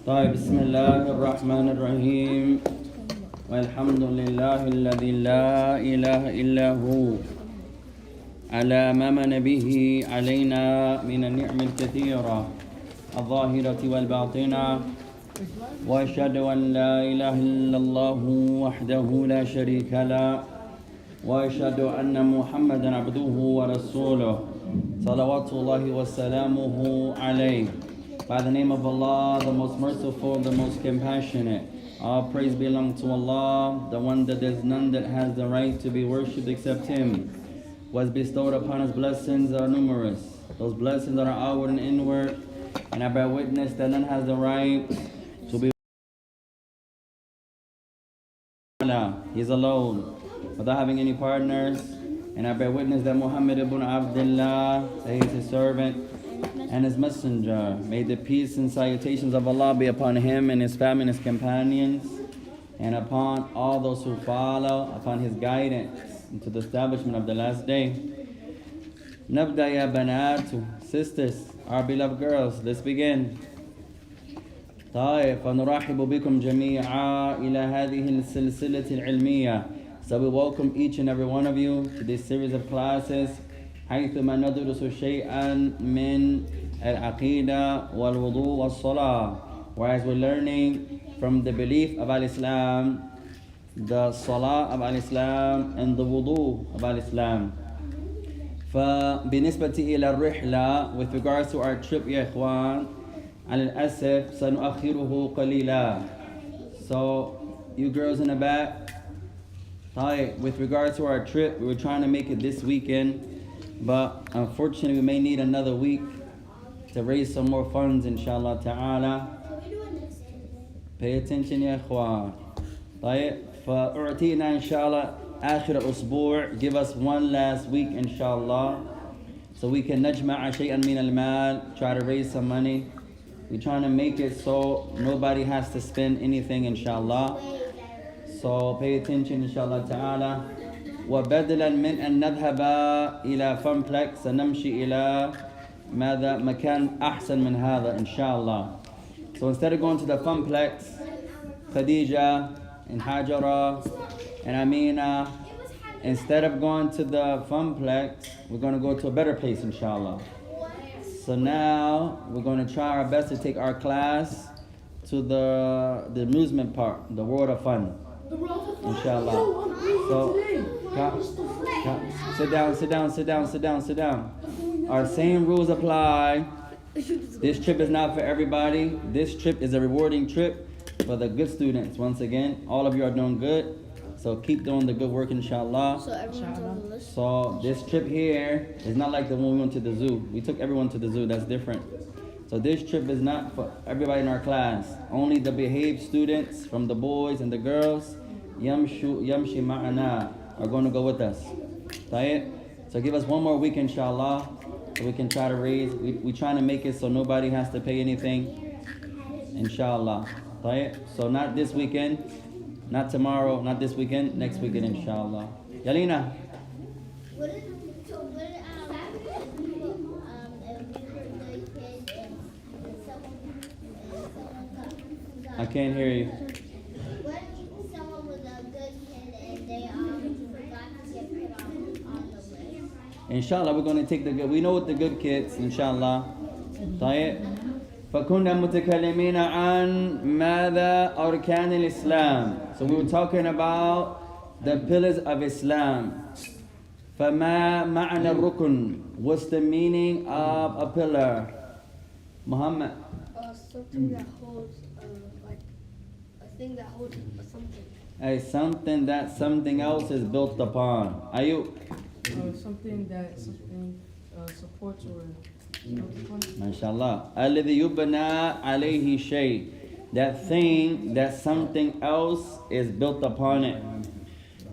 طيب بسم الله الرحمن الرحيم والحمد لله الذي لا إله إلا هو على ما من به علينا من النعم الكثيرة الظاهرة والباطنة وأشهد أن لا إله إلا الله وحده لا شريك له وأشهد أن محمدا عبده ورسوله صلوات الله وسلامه عليه. By the name of Allah, the most merciful, the most compassionate. All praise belongs to Allah, the one that there's none that has the right to be worshipped except Him. Was bestowed upon us blessings are numerous. Those blessings are outward and inward. And I bear witness that none has the right to be He's alone, without having any partners. And I bear witness that Muhammad ibn Abdullah, that he is his servant and his messenger. May the peace and salutations of Allah be upon him and his family and his companions, and upon all those who follow upon his guidance into the establishment of the last day. Nabda ya banatu, sisters, our beloved girls, let's begin. طيب فنرحب بكم جميعا إلى هذه السلسلة العلمية. So we welcome each and every one of you to this series of classes حيثما ندرس شيئا من العقيدة والوضوء والصلاة, whereas we're learning from the belief of Al-Islam, the Salah of Al-Islam, and the Wudu of Al-Islam. فبنسبة إلى الرحلة, with regards to our trip يا إخوان, على الأسف سنؤخره قليلا. So you girls in the back, with regards to our trip, we were trying to make it this weekend, but unfortunately we may need another week to raise some more funds, inshallah ta'ala. Pay attention يا إخوان. فأعطينا إن شاء الله آخر الأسبوع, give us one last week inshallah, so we can نجمع شيئا من المال, try to raise some money. We're trying to make it so nobody has to spend anything inshallah. So pay attention inshallah ta'ala. وبدلا من أن نذهب إلى فنبلكس سنمشي إلى ماذا مكان أحسن من هذا inshallah. So instead of going to the funplex, Khadija and Hajara and Amina, instead of going to the funplex, we're going to go to a better place inshallah. So now we're going to try our best to take our class to the amusement park, the world of fun, inshallah. So sit down. Our same rules apply. This trip is not for everybody. This trip is a rewarding trip for the good students. Once again, all of you are doing good, so keep doing the good work inshallah. So this trip here is not like the one we went to the zoo. We took everyone to the zoo, that's different. So this trip is not for everybody in our class. Only the behaved students from the boys and the girls, yamshi ma'ana, are going to go with us. So give us one more week inshallah, so we can try to raise. We're trying to make it so nobody has to pay anything, inshallah. So not this weekend, not tomorrow, not this weekend, next weekend inshallah. Yalina. I can't hear you. When someone was a good kid and they forgot to get put on the list. Inshallah, we're going to take the good. We know what the good kids, inshallah. فكنا متكلمين عن ماذا أركان الإسلام. So we were talking about the pillars of Islam. فما معنى الركن? What's the meaning of a pillar? Muhammad. Something that holds, like a thing that holds something. Something that something else is built upon. Ayub. Something that supports or built upon. MashaAllah. الذي يبنى عليه شيء. That thing that something else is built upon it.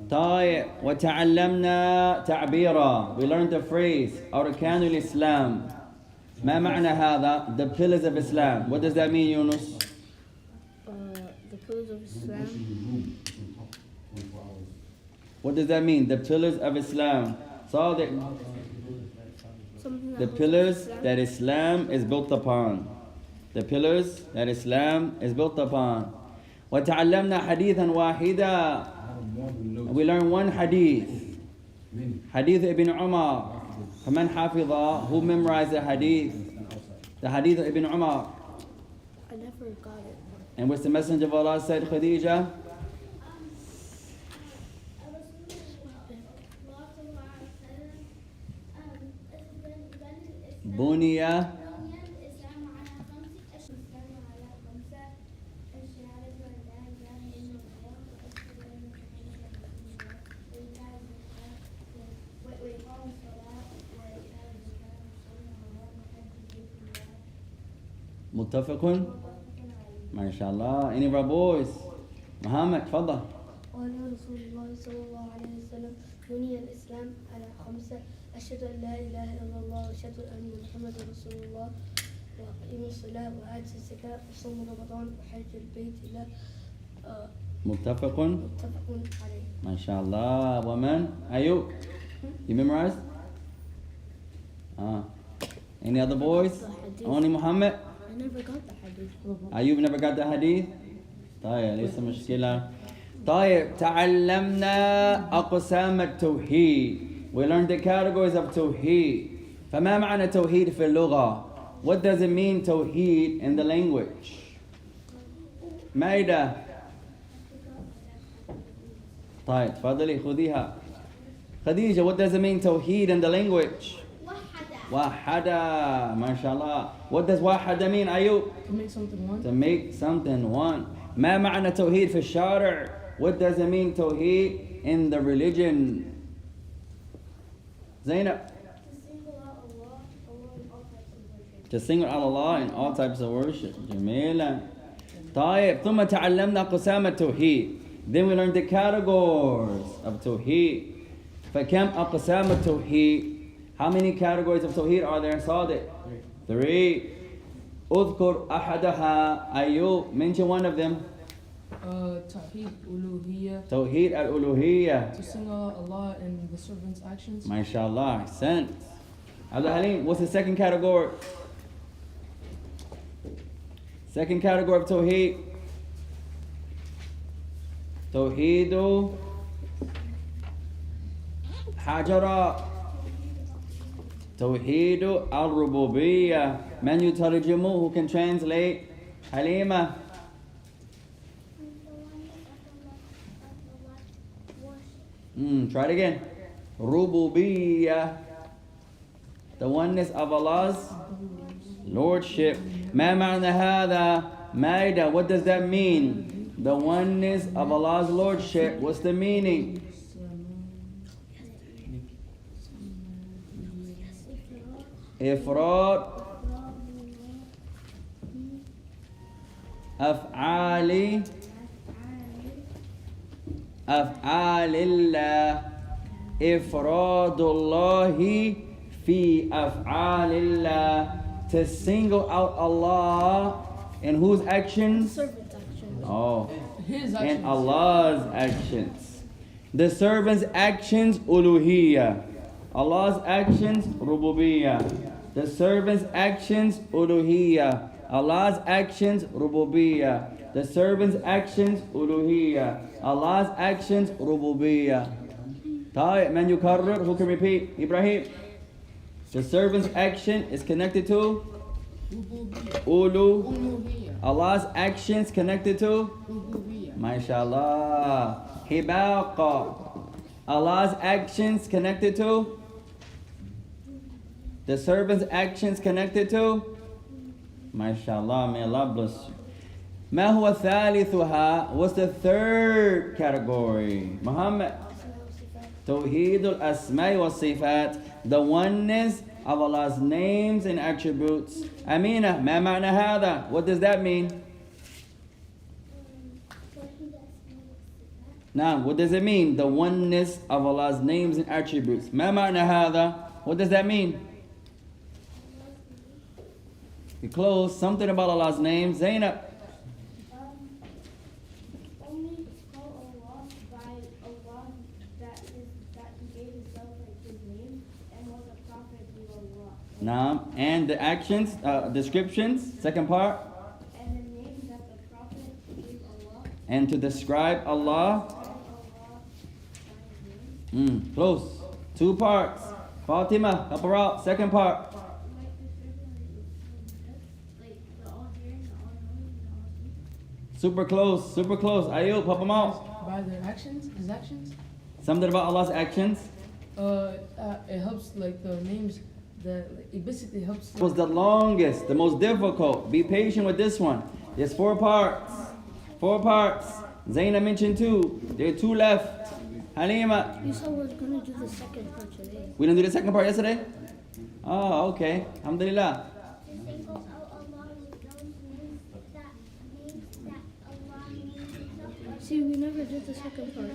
طيب وتعلمنا تعبيرا. We learned the phrase أركان الإسلام. ما معنى هذا? The pillars of Islam. What does that mean, Yunus? The pillars of Islam. What does that mean? The pillars of Islam. So the pillars that Islam is built upon. The pillars that Islam is built upon. وَتَعَلَّمْنَا حَدِيثًا وَاحِدًا. We learn one hadith. Hadith Ibn Umar. فَمَنْ حَافِظَ. Who memorized the hadith? The hadith of Ibn Umar. I never got it. And which the Messenger of Allah said, Khadija? Buniya. متفق ما شاء الله. Any of our boys? Muhammad, تفضل. قال رسول الله صلى الله عليه وسلم بني الإسلام على خمسة أشهد أن لا إله إلا الله وأشهد أن محمد رسول الله وأقيم الصلاة وآتي الزكاة وصوم رمضان وحج البيت الله متفق متفق عليه. ما شاء الله. ومن? Ayub. You memorized? Any other boys? Only Muhammad? I never got the hadith. Ayub never got the hadith? طيب ليس مشكلة. طيب تعلمنا أقسام التوحيد. We learned the categories of توحيد. فما معنى توحيد في اللغة? What does it mean توحيد in the language? مايدة. طيب تفضلي خذيها. خديجة, what does it mean توحيد in the language? Wahada, mashallah. What does wahada mean, Ayub? To make something one. To make something one. ما معنى توحيد في الشارع? What does it mean توحيد in the religion? Zainab. To single out Allah in all types of worship. جميلة. طيب ثم تعلمنا أقسام التوحيد. Then we learned the categories of توحيد. فكم أقسام التوحيد? How many categories of Tawheed are there in Sadiq? 3. أذكر أحدها. Ayub, mention one of them. Tawheed Uluhiyyah. Tawheed Al-Uluhiyyah. To single Allah in the servant's actions. MashaAllah, sense. Abdul Halim, what's the second category? Second category of Tawheed. Tawheedu Hajara. Tawheed al-Rububiyyah. Man yutarjimu, who can translate? Halima. Try it again. Rububiyyah. The oneness of Allah's Lordship. ما معنى هذا? Maida, what does that mean? The oneness of Allah's Lordship. What's the meaning? إفراد أفعال الله. إفراد الله في أفعال الله. To single out Allah in whose actions? Servant's actions. Oh, His actions. in Allah's actions. The servant's actions, uluhiyyah. Allah's actions, rububiyyah. The servant's actions, uluhiyyah. Allah's actions, rububiyyah. The servant's actions, uluhiyyah. Allah's actions, rububiyyah. طيب, man yukarrir, who can repeat? Ibrahim. The servant's action is connected to ulu. Allah's actions connected to mashallah. Hibaqa. Allah's actions connected to the servant's actions connected to mashallah. May Allah bless you. ما هو ثالثها? What's the third category? Muhammad. Tawheed al-Asma' wa Sifat. The oneness of Allah's names and attributes. Amina, ma ma'na hada? What does that mean? Now, what does it mean? The oneness of Allah's names and attributes. Ma ma'na hada? What does that mean? You close. Something about Allah's names. Zainab. Only call Allah by Allah that He gave Himself like His name and was a prophet of Allah. Naam. And the actions, descriptions, second part. And the names that the Prophet gave Allah. And to describe Allah. Close. 2 parts. Fatima, help her out. Second part. Super close, super close. Ayub, help them out. By their actions, his actions. Something about Allah's actions. It helps like the names that it basically helps. It was the longest, the most difficult. Be patient with this one. There's 4 parts. 4 parts. Zaina mentioned 2. There are 2 left. Halima. You said we're going to do the second part today. We didn't do the second part yesterday? Oh, okay. Alhamdulillah. To single out Allah with those names that Allah named himself. See, we never did the second part.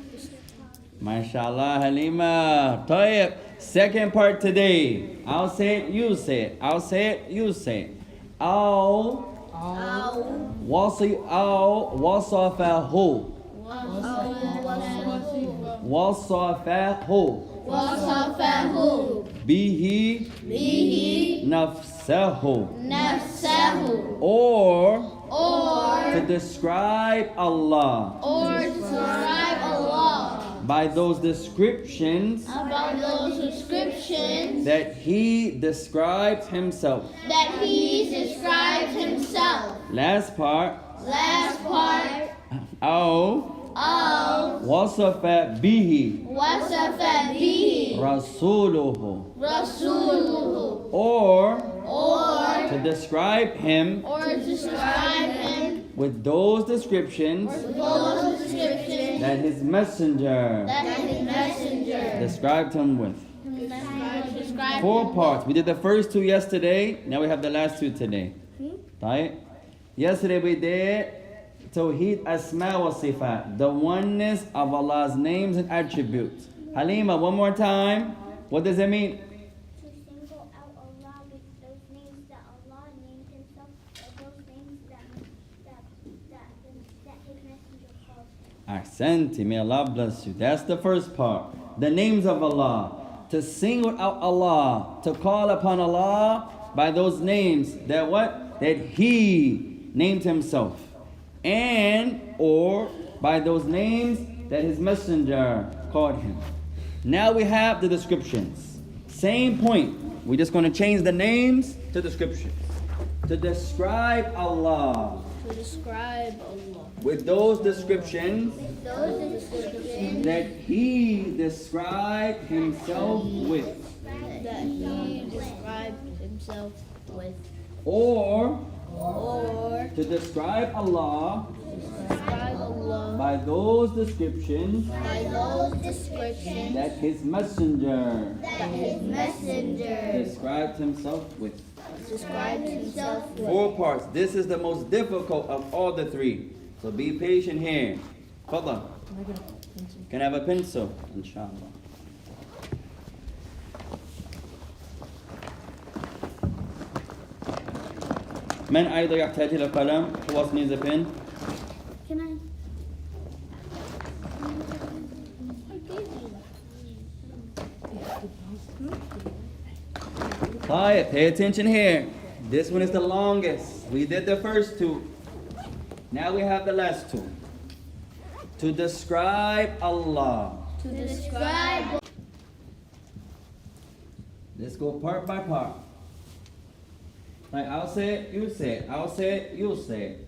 MashaAllah, Halima. Tayyib. Second part today. I'll say it, you say it. I'll say it, you say it. Wasafahu. وصفه Bihi nafsahu. نفسه Or or to describe Allah to describe Allah by those descriptions about those descriptions that He describes Himself. that He describes Himself. Last part. Last part. Aw wasafa bihi وصف به rasuluhu. رسوله Or or to describe Him describe Him with those descriptions those descriptions that His messenger that His messenger described Him with. described 4 parts. We did the first 2 yesterday. Now we have the last 2 today. Right? Yesterday we did Tawheed Asma wa Sifat, the oneness of Allah's names and attributes. Halima, one more time. What does it mean? to single out Allah with those names that Allah named Himself, or those names that His messenger called Him. Ahsanti, may Allah bless you. That's the first part. The names of Allah. To single out Allah, to call upon Allah by those names that what? That He named Himself. And or by those names that His messenger called Him. Now we have the descriptions. Same point. We're just going to change the names to descriptions. To describe Allah To describe Allah. with those descriptions Those descriptions that He described Himself with. That He described Himself with. Or Or to describe Allah describe Allah by those descriptions by those descriptions that His messenger that His messenger described Himself with. described Himself with. 4 parts. This is the most difficult of all the 3. So be patient here. Fadal. Can I get a pencil? Can I have a pencil? Inshallah. من أيضا يحتاج إلى قلم؟ Who else needs a pen? Can I? Quiet, pay attention here. This one is the longest. We did the first 2. Now we have the last 2. To describe Allah. to describe Let's go part by part. Like I'll say it, you say it. I'll say it, you say it.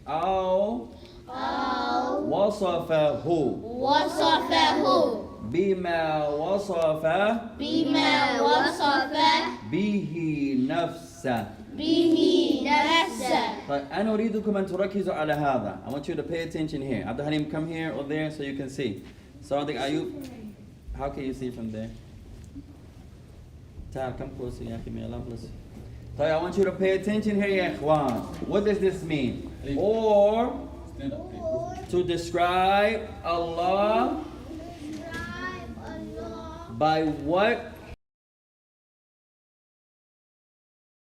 Wasafahu وصفه bima wasafa بما وصف bihi nafsa. به نفسه. طيب أنا أريدكم أن تركزوا على هذا. I want you to pay attention here. Abdul Halim, come here or there so you can see. Sadiq Ayub, how can you see from there? Tal, come closer, ya akhi, may Allah bless you. طيب, I want you to pay attention here, ya ikhwan. What does this mean? Or to describe Allah Describe Allah by what?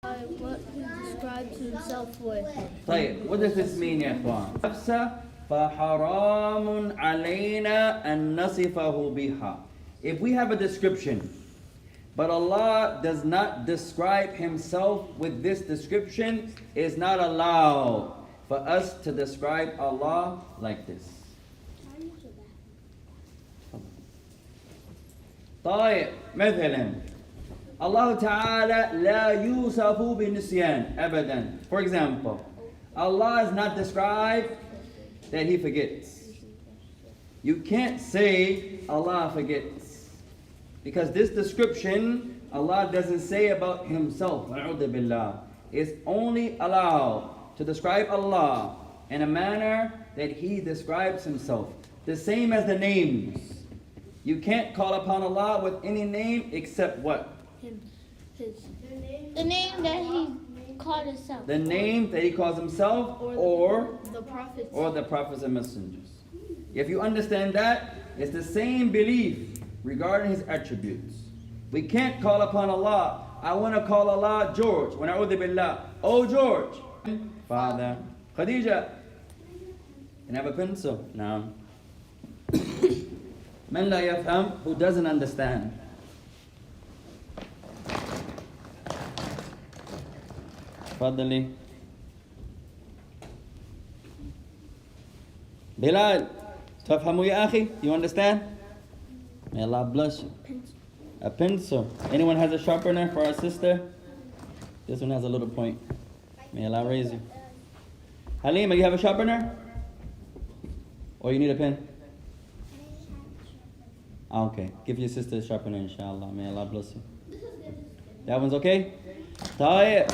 What He describes Himself with. طيب, what does this mean, ya ikhwan? فحرام علينا أن نصفه بها. If we have a description But Allah does not describe Himself with this description. It's not allowed for us to describe Allah like this. طيب مثلا Allah Ta'ala لا يوصف بالنسيان أبدا. For example, Allah is not described that He forgets. You can't say Allah forgets, because this description Allah doesn't say about Himself. It's only allowed to describe Allah in a manner that He describes Himself. The same as the names. You can't call upon Allah with any name except what? The name that He called Himself. The name that He calls Himself, or the prophets. or the prophets and messengers. If you understand that, it's the same belief regarding His attributes. We can't call upon Allah. I want to call Allah George. When a'udhu billah, oh George, Father, Khadija. And have a pencil. No. Man la yafham, who doesn't understand. Fadali. Bilal, tafhamu ya akhi? You understand? May Allah bless you. A pencil. Anyone has a sharpener for our sister? This one has a little point. May Allah raise you. Halima, you have a sharpener? Or you need a pen? Okay, give your sister a sharpener, inshallah. May Allah bless you. That one's okay? طيب.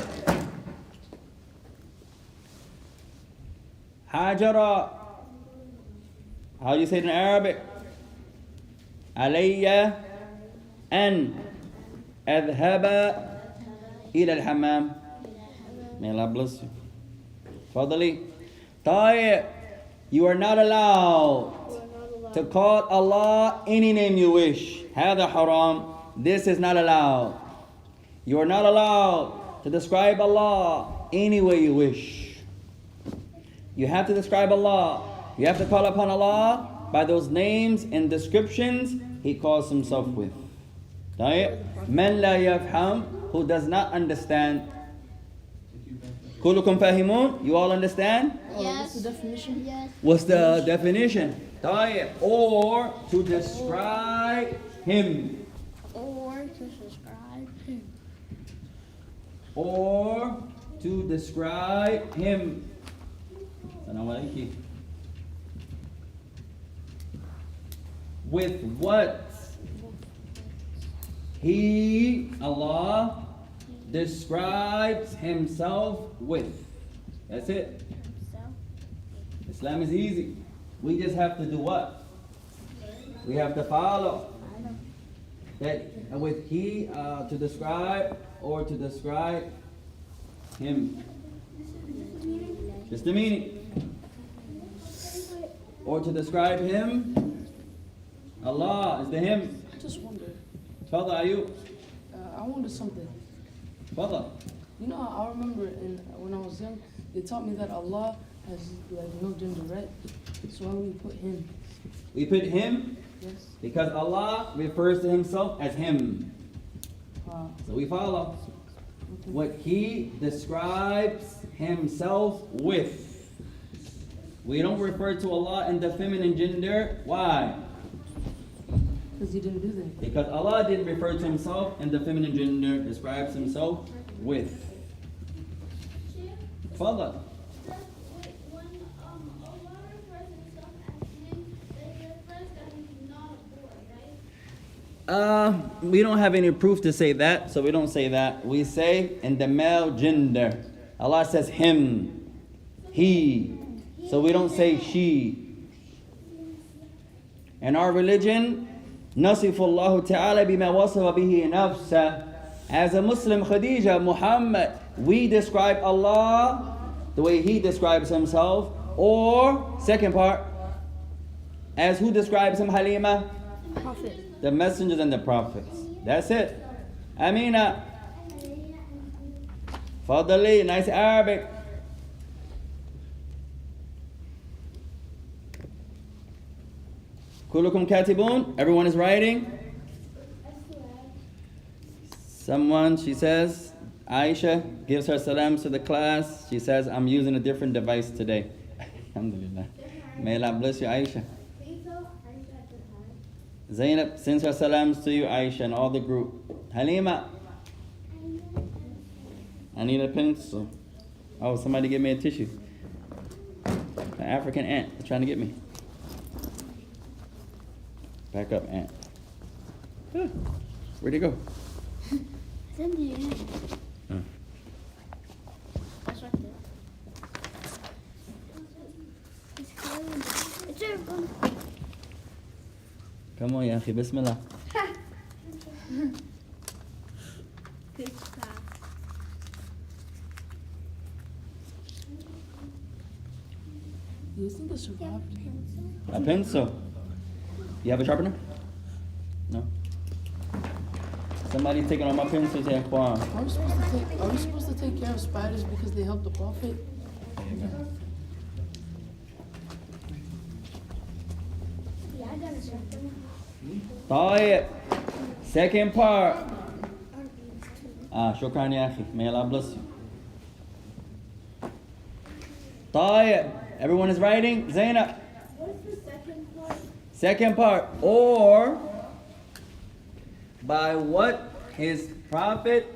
Hajara. How do you say it in Arabic? Alayya an adhaba ila al-hammam. May Allah bless you. Fadali. طيب. You are not allowed to call Allah any name you wish. هذا haram. This is not allowed. You are not allowed to describe Allah any way you wish. You have to describe Allah. You have to call upon Allah by those names and descriptions He calls Himself with. Man la yafham, who does not understand. Kulukum fahimun, you all understand? Yes. What's the definition? Yes. What's the definition? Or to describe Him. Or to describe Him. Or to describe Him. With what He, Allah, describes Himself with. That's it. Islam is easy. We just have to do what? We have to follow. That with He, to describe or to describe Him. Just the meaning. Or to describe Him. Allah is the Him. I just wonder. Father, are you? I wonder something. Father. You know, I remember when I was young, they taught me that Allah has no gender, right? So why do we put Him? We put Him Yes. because Allah refers to Himself as Him. Wow. So we follow what He describes Himself with. We don't refer to Allah in the feminine gender. Why? Because He didn't do that. Because Allah didn't refer to Himself in the feminine gender, describes Himself with. Follow. When Allah refers to Himself as Him, then it refers that He's not a boy, right? We don't have any proof to say that, so we don't say that. We say in the male gender. Allah says him, he. So we don't say she. In our religion, Nasifullahu ta'ala bima wasafa bihi nafsa. As a Muslim, Khadija, Muhammad, we describe Allah the way He describes Himself. Or, second part, as who describes Him, Halima? Prophet. The messengers and the prophets. That's it. Amina. Fadali, nice Arabic. Kulukum katibun. Everyone is writing. Someone, she says, Aisha gives her salams to the class. She says, I'm using a different device today. Alhamdulillah. May Allah bless you, Aisha. Zainab sends her salams to you, Aisha, and all the group. Halima. I need a pencil. Oh, somebody give me a tissue. An African ant is trying to get me. Back up, ant. Where'd he go? It's in the end. That's right there. It's clean. It's everyone. Come on, ya akhi. Bismillah. Good stuff. You think it's survived? A pencil. You have a sharpener? No. Somebody taking all my pencils here, Juan. Are we supposed to take care of spiders because they help the Prophet? Yeah, I got a sharpener. طيب. Second part. شكرا يا أخي. May Allah bless you. طيب. Everyone is writing? Zainab. What's the second part? Second part. Or by what his prophet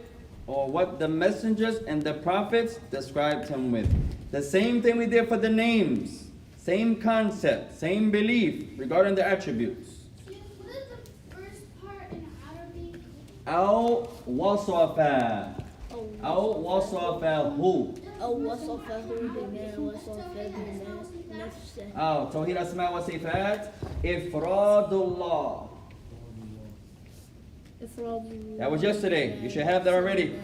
or what the messengers and the prophets described him with. The same thing we did for the names. Same concept. Same belief regarding the attributes. What is the first part in Arabic? أو وصفه أو وصفه أو وصفه بما وصف بنفسه. أو توحيد أسماء وصفات إفراد الله. That was yesterday. You should have that already.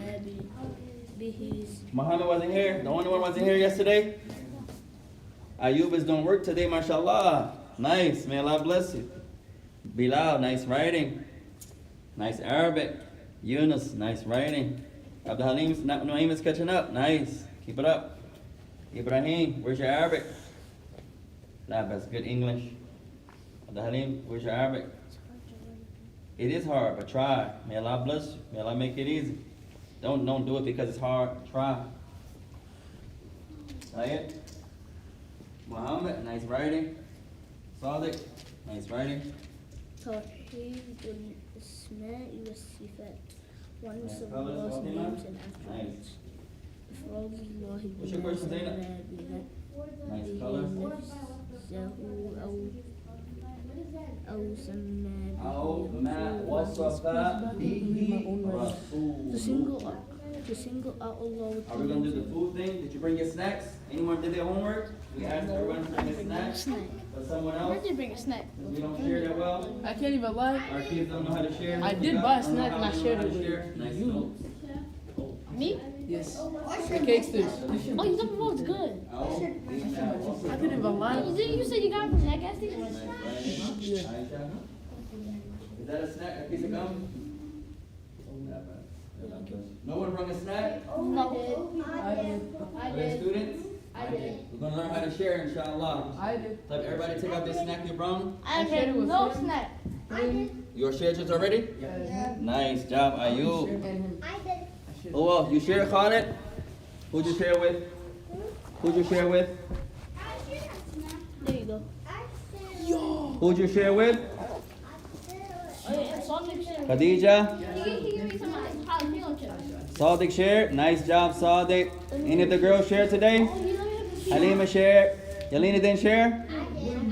Muhammad wasn't here. The only one wasn't here yesterday. Ayub is doing work today, mashallah. Nice. May Allah bless you. Bilal, nice writing. Nice Arabic. Yunus, nice writing. Abdul Halim, Naeem is catching up. Nice. Keep it up. Ibrahim, where's your Arabic? That's good English. Abdul Halim, where's your Arabic? It is hard, but try. May Allah bless you. May Allah make it easy. Don't do it because it's hard. Try. Ayat. Muhammad, nice writing. Sadiq, nice writing. توحيد الأسماء والصفات. Oneness of Colors, Allah's Fatima? names and attributes. إفراد الله What's your question, Zainab? Nice colors. بنفسه أو سمى أو ما وصف به رسوله. to single out Allah with Are we going to do the food thing? Did you bring your snacks? Anyone did their homework? We asked everyone to bring a snack. But someone else? did bring a snack. We don't share that well. I can't even lie. Our kids don't know how to share. I did buy a snack and I shared it with Nice you. notes. Me? Yes. The cake sticks. Oh, you thought the was good. I couldn't even lie. You said you got it from that gas station? Yeah. Is that a snack? A piece of gum? No one brought a snack? No. I did. I For the did. students? I did. We're going to learn how to share, inshallah. I did. So everybody take out the snack you brought. I shared it did with no him. snack. You shared yours already? Nice job, Ayub. And him. I did. Oh, well, you share Khalid? Who'd you share with? Who'd you share with? I should have snapped. There you go. I said. Who'd you share with? Oh, yeah, Sonic shit. Khadija? He gave me some jalapeno chips. Sadiq shared. Nice job, Sadiq. Any of the girls shared today? Oh, you know you have to Halima shared. Yalina didn't share? I shared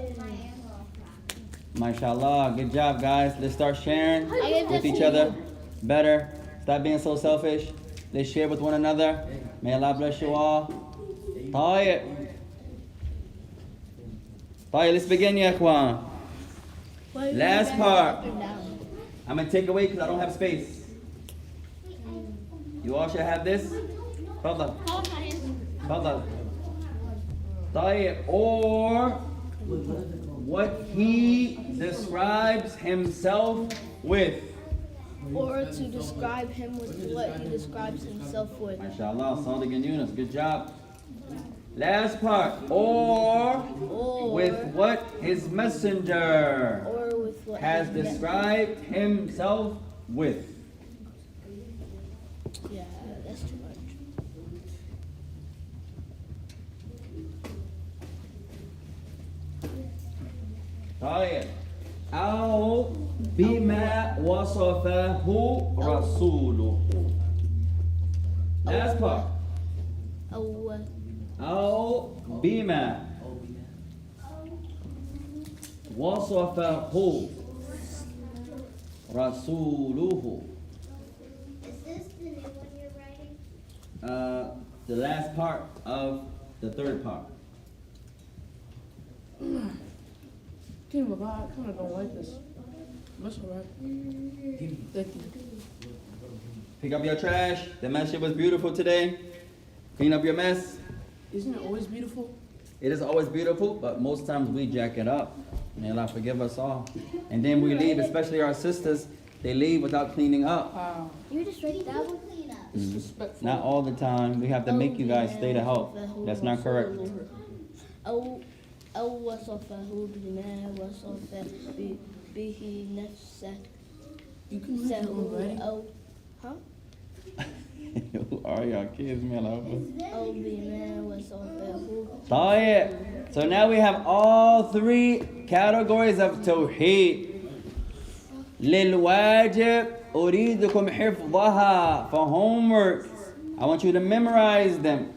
with my in-law. MashaAllah. Good job, guys. Let's start sharing with each other better. Stop being so selfish. Let's share with one another. May Allah bless you all. Tayyib. Tayyib, let's begin, ya ikhwan. Last part. I'm going to take away because I don't have space. You all should have this. Fadal. Fadal. Tayyib. Or what he describes himself with. Or to describe him with what he describes himself with. MashaAllah, Sadiq and Yunus, good job. Last part. Or with what his messenger Or with what has described himself with. Yeah, that's too much. طيب أو بما وصفه رسوله. Last part. أو بما وصفه رسوله. Is this the new one you're writing? The last part of the third part. King, I kind of don't like this. That's alright. Thank you. Pick up your trash. The masjid was beautiful today. Clean up your mess. Isn't it always beautiful? It is always beautiful, but most times we jack it up. May Allah forgive us all. And then we leave, especially our sisters, they leave without cleaning up. Wow. You just write that one? Clean up. Disrespectful. Not all the time. We have to make you guys stay to help. That's not correct. أو وصفه بما وصف به نفسه. You can read your own writing. أو ها Who are y'all kids, man? أو بما وصفه. طيب. So now we have all three categories of tawheed. للواجب أريدكم حفظها. For homework, I want you to memorize them.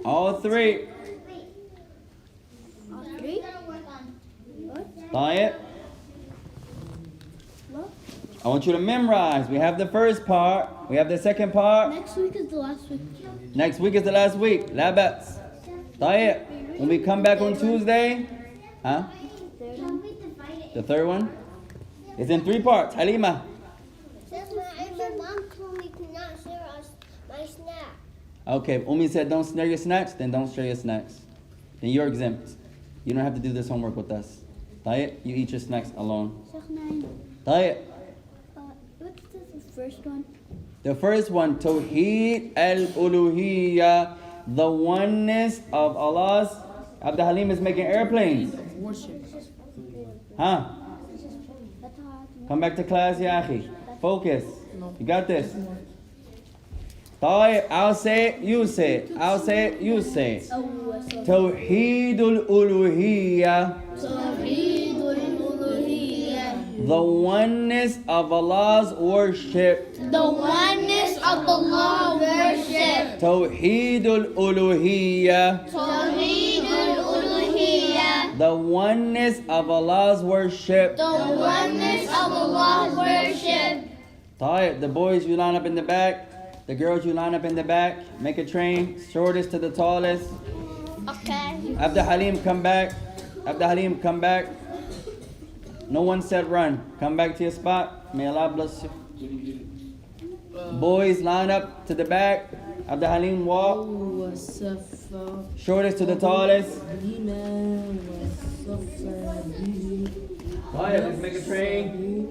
All three. We gotta work on طيب. I want you to memorize. We have the first part. We have the second part. Next week is the last week. Next week is the last week. لا بأس. طيب. When we come back on Tuesday, huh? Don't be divided. The third one? It's in three parts. Halima. My mom told me to not share my snack. Okay, Umi said don't snare your snacks, then don't share your snacks. Then you're exempt. You don't have to do this homework with us. طيب. You eat your snacks alone. طيب. What's the first one? The first one, Tawheed Al-Uluhiyyah, the oneness of Allah's. Abdul Halim is making airplanes. Worship. Huh? Come back to class, ya akhi. Focus. You got this. طيب, I'll say it, you say it. I'll say it, you say it. Tawheed Al-Uluhiyyah, the oneness of Allah's worship. The oneness of Allah worship. Tawheed Al-Uluhiyyah, Tawheed al-Uluhiyyah. the oneness of Allah's worship. The oneness of Allah worship. طيب, the boys you line up in the back. The girls you line up in the back. Make a train, shortest to the tallest. Okay. Abdul Halim, come back. Abdul Halim, come back. No one said run. Come back to your spot. May Allah bless you. Boys, line up to the back. Abdul Halim, walk. Shortest to the tallest. Alright, let's make a train.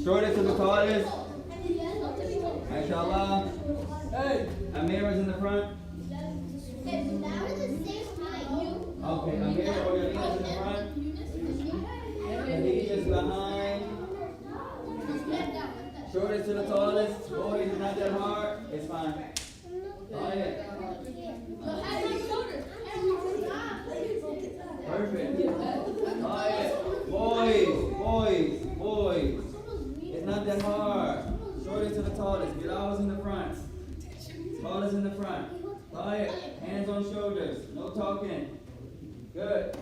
Shortest to the tallest. MashaAllah. Hey, Amira's in the front. Okay, Amira or Yalina's in the front. Khadija's behind. Shortest to the tallest. Boys, it's not that hard. It's fine. Oh, yeah. Perfect. Oh, yeah. Boys. It's not that hard. Shortest to the tallest. Bilal is in the front. Tallest in the front. Oh, yeah. Hands on shoulders. No talking. Good.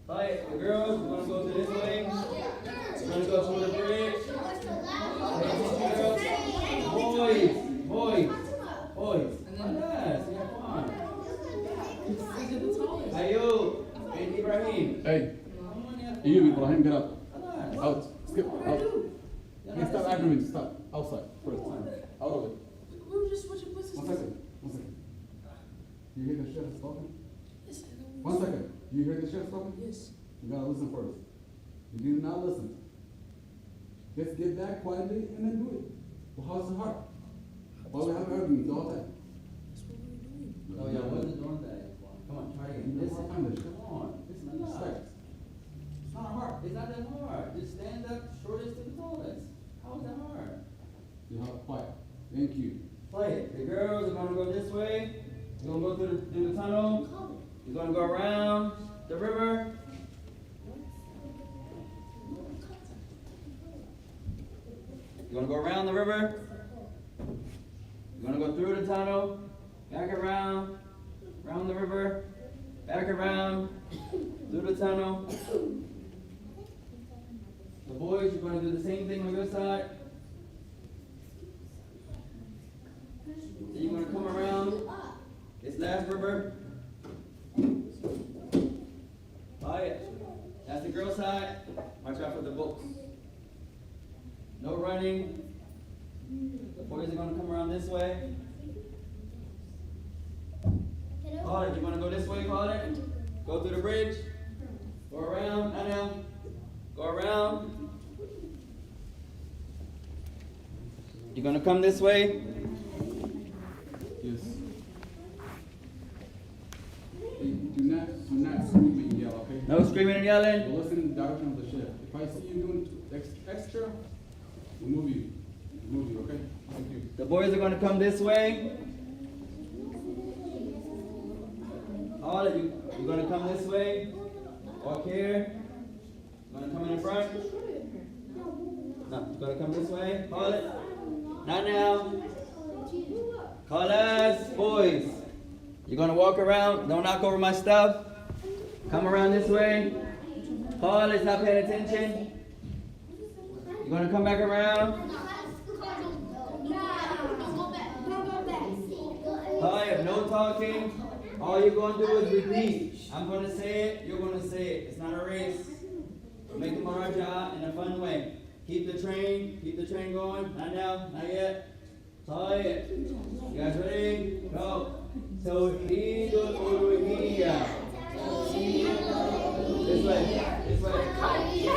All right, the girls, we're going to go to this way. We're going to go to the bridge. Boys. Yes, yeah, come on. Ayub and Ibrahim. Hey, you, Ibrahim, get up. Out. Skip. Out. Hey, stop arguing. Stop. Outside. First time. Out of it. We were just switching places. 1 second. You hear the chef talking? 1 second. You hear the chef talking? Yes. You gotta listen first. You do not listen. Just get back quietly and then do it. Well, how's the heart? Why we have arguments all the time? That's what we were doing. Oh, yeah, what's the door that? Come on, try again. way. You're going to go through the tunnel. You're going to go around the river. You're going to go around the river. You're going to go through the tunnel, back around the river, back around, through the tunnel. The boys, you're going to do the same thing on your side. Then you're going to come around this last river. That's the girl side. Watch out for the books. No running. The boys are going to come around this way. Call it. You want to go this way, call it. Go through the bridge. Go around. Now. Go around. You're going to come this way. Yes. Do not scream and yell, okay? No screaming and yelling. But listen in the direction of the Sheikh. If I see you doing extra, we'll move you. Okay? Thank you. The boys are going to come this way. All of you, you're going to come this way. Walk here. You're going to come in the front. No, you're going to come this way. Call it. Not now. Call us, boys. You're going to walk around. Don't knock over my stuff. Come around this way. Call it. Stop paying attention. You're going to come back around. Hi, no talking. All you're going to do is repeat. I'm going to say it, you're going to say it. It's not a race. Make the maraja in a fun way. Keep the train going. Not now, not yet. Hi. You guys ready? Go. Tawheed al-Uluhiyyah. This way. Tawheed.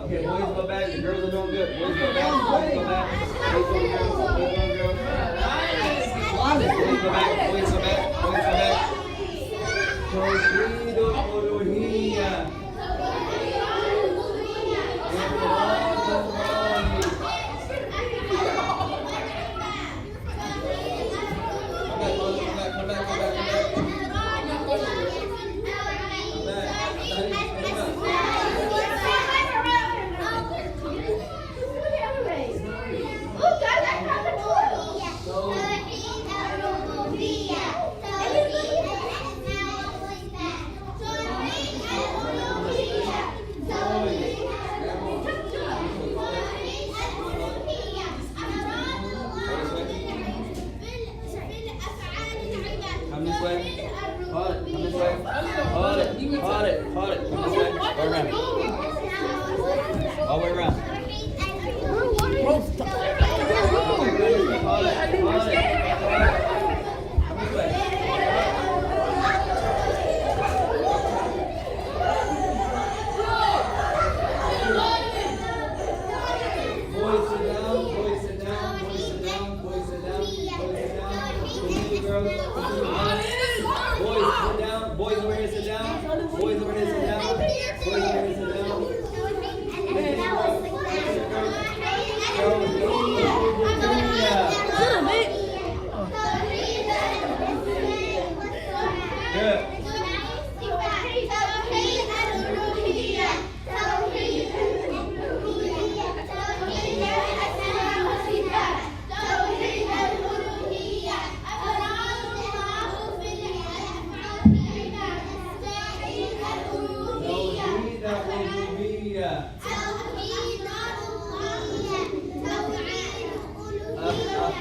Okay, boys go back. The girls are doing good. Boys go back. Boys go back. Tawheed al-Uluhiyyah.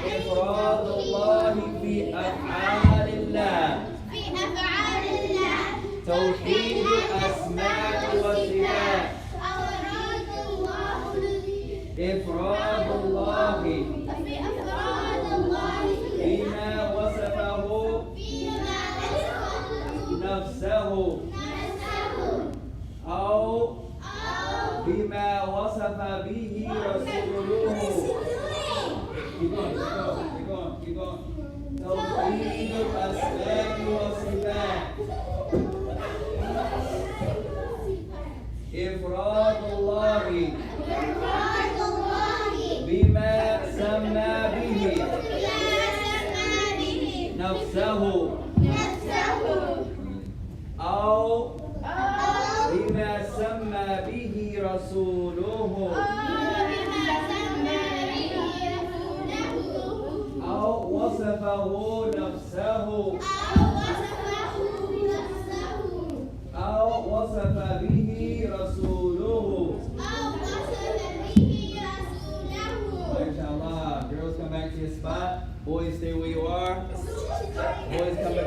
إفراد الله في أفعال الله توحيد الأسماء والصفات إفراد الله بما وصفه نفسه أو بما وصف به رسوله. Keep going. توحيد الأسماء والصفات إفراد الله أو وصفه نفسه أو وصف به رسوله. MashaAllah. Girls, come back to your spot. Boys, stay where you are.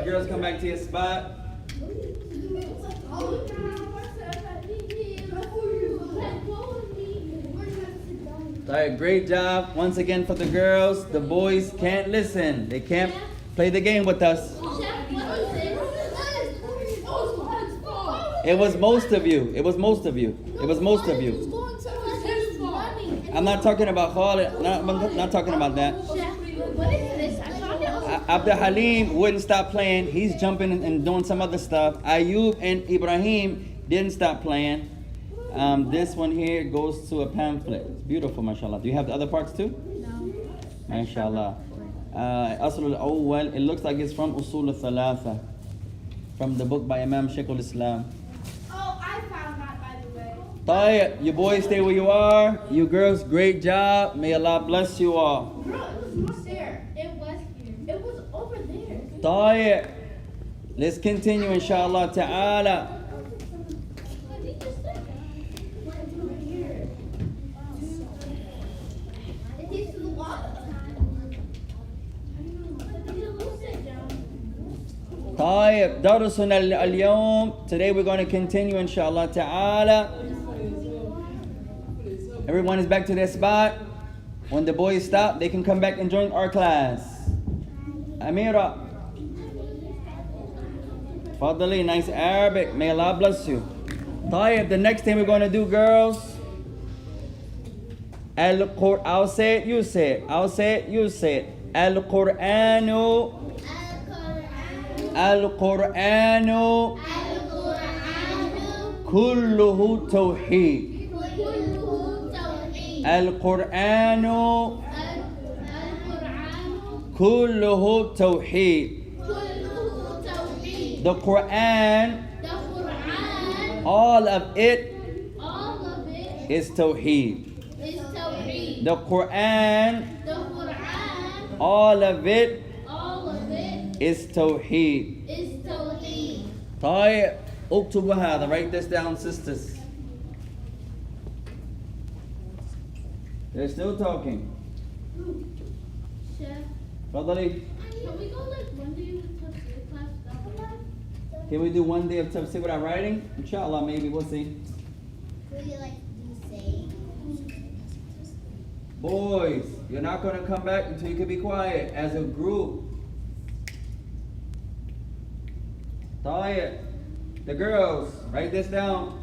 Girls, come back to your spot. Alright, great job once again for the girls. The boys can't listen. They can't play the game with us. It was most of you. I'm not talking about Khalid. I'm not talking about that. Abdul Halim wouldn't stop playing. He's jumping and doing some other stuff. Ayub and Ibrahim didn't stop playing. This one here goes to a pamphlet. It's beautiful, mashallah. Do you have the other parts too? No. Mashallah. Usool Al-Awwal, it looks like it's from Usool Al-Thalaathah, from the book by Imam Shaykh al-Islam. Oh, I found that, by the way. Tayyib, you boys stay where you are. You girls, great job. May Allah bless you all. Bro, it was there. It was here. It was over there. Tayyib. Let's continue, inshallah ta'ala. طيب درسنا اليوم. Today we're going to continue inshallah ta'ala. Everyone is back to their spot. When the boys stop, they can come back and join our class. Amira, Fadali, nice Arabic. May Allah bless you. طيب, the next thing we're going to do, girls. I'll say it, you say it. I'll say it, you say it. Al-Qur'anu كله توحيد. القرآن كله توحيد. The Quran, all of it is tawheed. The Quran, all of it is tawheed. طيب, اكتبوا هذا. Write this down, sisters. They're still talking. Chef, Fadali. can we go like one day with Tafseer class? Can we do one day of tafsir without writing? Inshallah, maybe. We'll see. Will you like do saying? Boys, you're not going to come back until you can be quiet as a group. طيب. The girls, write this down.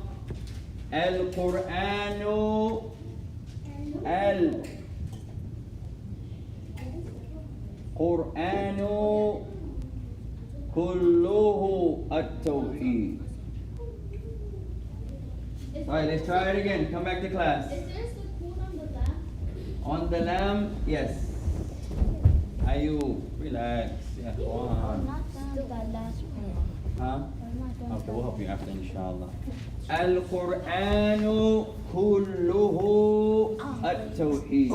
Al-Qur'anu Al-Qur'anu kulluhu at-tawheed. Alright, let's try it again. Come back to class. Is there sukoon on the left? On the lamb, yes. Ayub, relax. Yeah, go on. Huh? Okay, we'll help you after, inshallah. Al-Qur'anu kulluhu at-tawheed.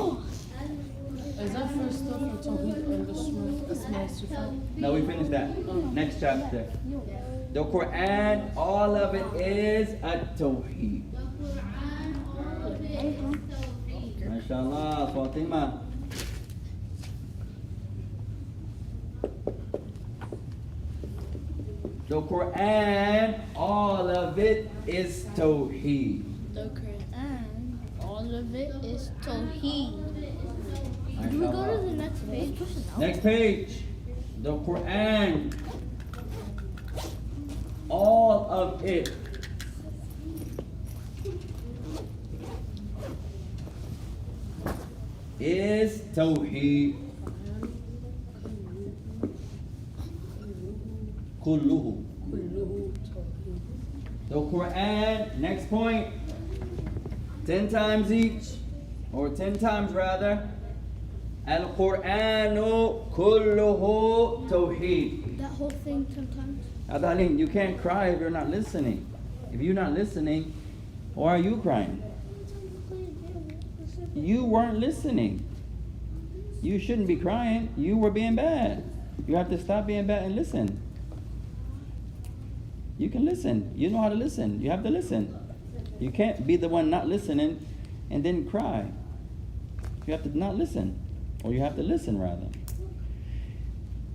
Is that first stuff or Tawheed or the Asma Sifat? No, we finished that. Next chapter. The Quran, all of it is at-tawheed. The Quran, all of it is tawheed. MashaAllah, Fatima. The Quran, all of it is tawheed. The Quran, all of it is Tawheed. Can we go to the next page? Next page. The Quran, all of it is tawheed. Kulluhu. The Quran, next point, 10 times each, or 10 times rather. Al-Qur'anu kulluhu tawheed. That whole thing sometimes. Adalim, you can't cry if you're not listening. If you're not listening, why are you crying? you weren't listening. You shouldn't be crying. You were being bad. You have to stop being bad and listen. You can listen. You know how to listen. You have to listen. You can't be the one not listening and then cry. You have to not listen. Or you have to listen rather.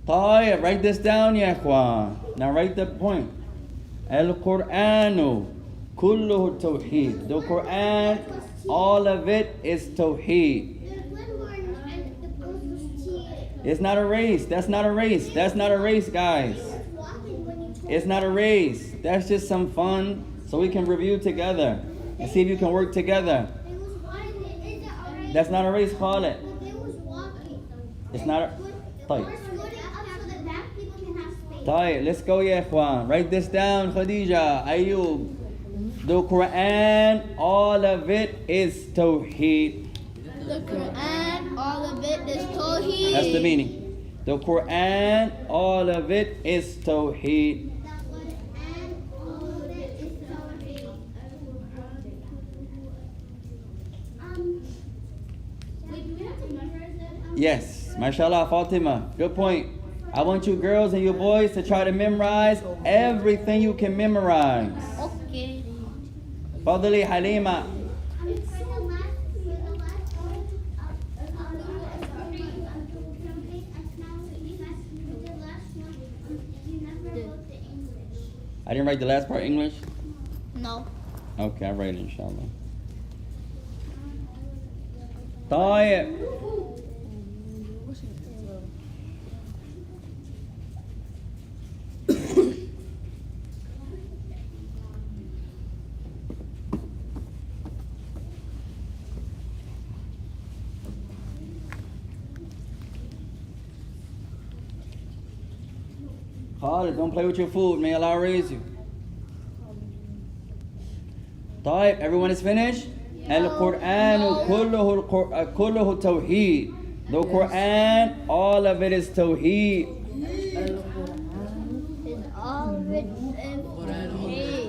طيب, write this down يا إخوان. Now write the point. Al-Qur'anu kulluhu tawheed. The Quran, all of it is tawheed. It's not a race. That's not a race. That's not a race, guys. It's not a race. That's just some fun so we can review together and see if you can work together. That's not a race, call it. It's not a... طيب, let's go يا إخوان. Write this down, Khadija, Ayub. The Quran, all of it is tawheed. The Quran, all of it is tawheed. That's the meaning. The Quran, all of it is tawheed. Yes, mashallah, Fatima. Good point. I want you girls and you boys to try to memorize everything you can memorize. Okay. Fadli Halima. I didn't write the last part English? No. Okay, I'll write it inshallah. طيب. Khalid, don't play with your food. May Allah raise you. طيب, everyone is finished? Al-Qur'anu kulluhu tawheed. The Quran, all of it is tawheed. Is all of it is tawheed.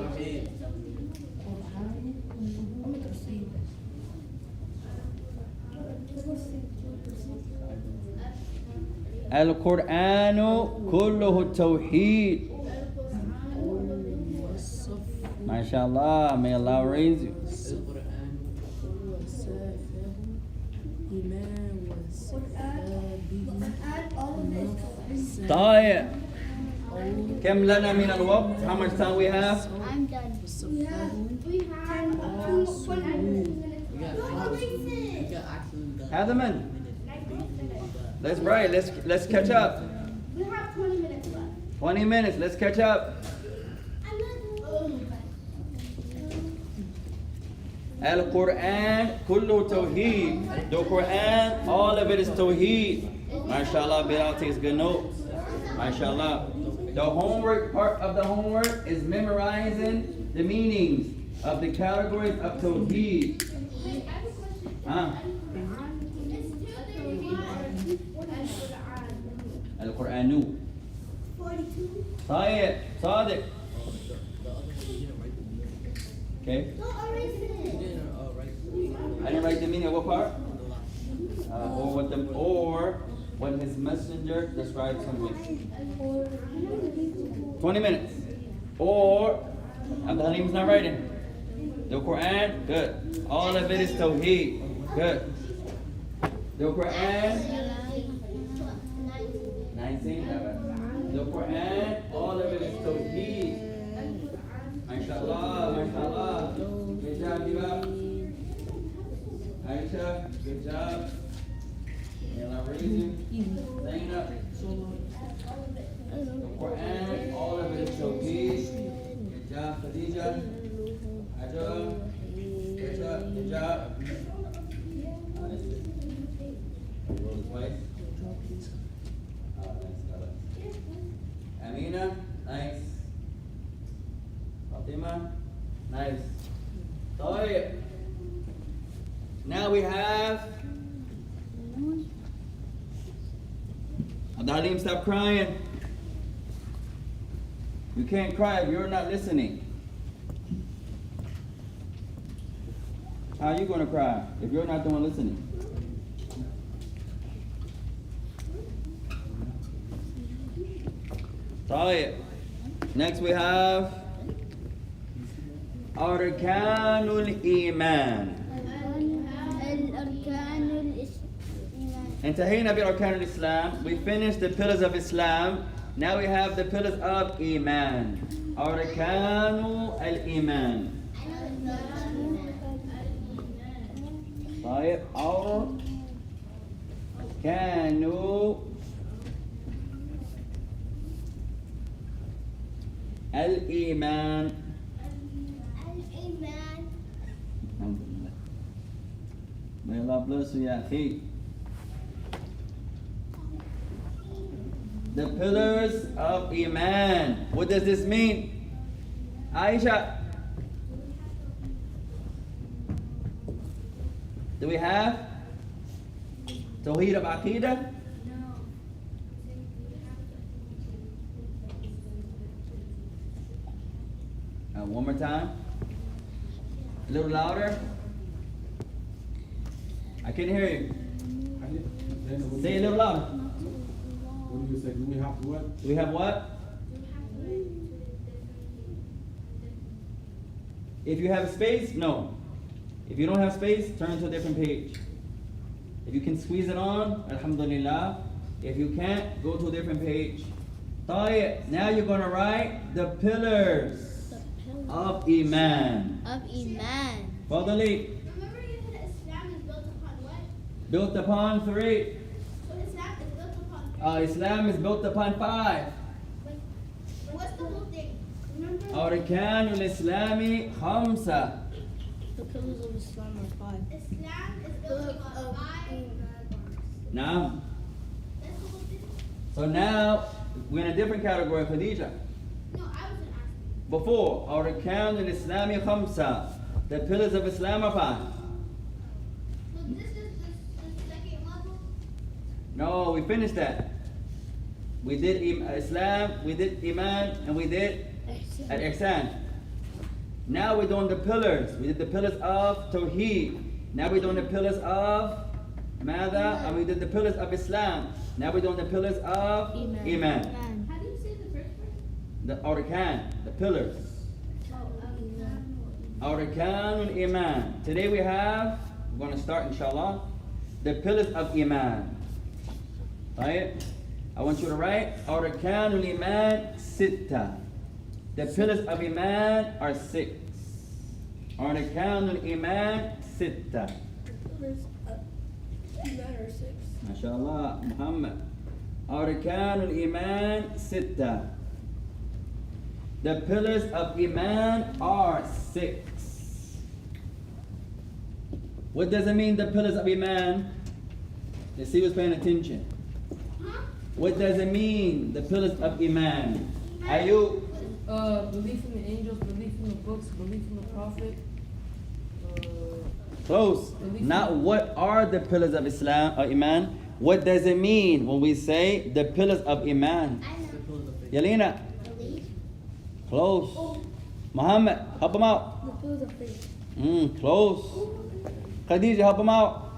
Al-Qur'anu kulluhu tawheed. MashaAllah, may Allah raise you. طيب, كم لنا من الوقت? How much time we have? I'm done. Have them in. Let's write. Let's catch up. We have 20 minutes left. 20 minutes. Let's catch up. Al-Quran kullu tawheed. The Quran, all of it is tawheed. MashaAllah, Bilal takes good notes. MashaAllah. The homework, part of the homework is memorizing the meanings of the categories of tawheed. Al-Qur'anu. 42. Sayyid, Sadiq. Okay. I didn't write the meaning of what part? Or what his messenger describes him with. 20 minutes. Or Abdul Halim's not writing. The Quran, good. All of it is tawheed. Good. The Quran, 19. The Quran, all of it is tawheed. MashaAllah, MashaAllah. Good job, Diva. Aisha, good job. May Allah raise you. Zainab. The Quran, all of it is tawheed. Good job, Khadija. Ajab. Good job, good job. Roll twice. Nice. Amina, nice. Fatima, nice. طيب. Now we have Abdul Halim, stop crying. You can't cry if you're not listening. How are you going to cry if you're not the one listening? طيب. Next we have Arkanul Iman. الأركان الإيمان. انتهينا بأركان الإسلام. We finished the pillars of Islam. Now we have the pillars of Iman. Arkanu al-Iman. طيب. Arkanu al-Iman. الإيمان. Alhamdulillah. May Allah bless you, ya akhi. The pillars of Iman. What does this mean? Aisha. Do we have Tawheed of Aqeedah? One more time. A little louder. I can't hear you. Say a little louder. What do you say? Do we have what? Do we have what? If you have space, no. If you don't have space, turn to a different page. If you can squeeze it on, alhamdulillah. If you can't, go to a different page. طيب. Now you're going to write the pillars of Iman. Of Iman. Fadali. Remember you said Islam is built upon what? Built upon 3. So Islam is built upon 3. Islam is built upon 5. What's the whole thing? Remember? أركان الإسلام 5. The pillars of Islam are 5. Islam is built upon 5. Now, That's the whole thing? so now we're in a different category, Khadija. No, I wasn't asking. Before, أركان الإسلام 5. The pillars of Islam are 5. So this is the second level? No, we finished that. We did Islam, we did Iman, and we did Al-Ihsan. Now we're doing the pillars. We did the pillars of Tawheed. Now we're doing the pillars of Mada, and we did the pillars of Islam. Now we're doing the pillars of Iman. How do you say the first part? The Arkan, the pillars. Arkan al-Iman. Today we're going to start inshallah, the pillars of Iman. Right? I want you to write Arkan al-Iman 6. The pillars of Iman are 6. Arkan al-Iman 6. The pillars of Iman are 6. MashaAllah, Muhammad. Arkan al-Iman 6. The pillars of Iman are 6. What does it mean, the pillars of Iman? Let's see who's paying attention. What does it mean, the pillars of Iman? Are you? Belief in the angels, belief in the books, belief in the prophet. Close. Not what are the pillars of Islam or Iman. What does it mean when we say the pillars of Iman? Yalina. Close. Muhammad, help him out. The pillars of faith. Close. Khadija, help him out.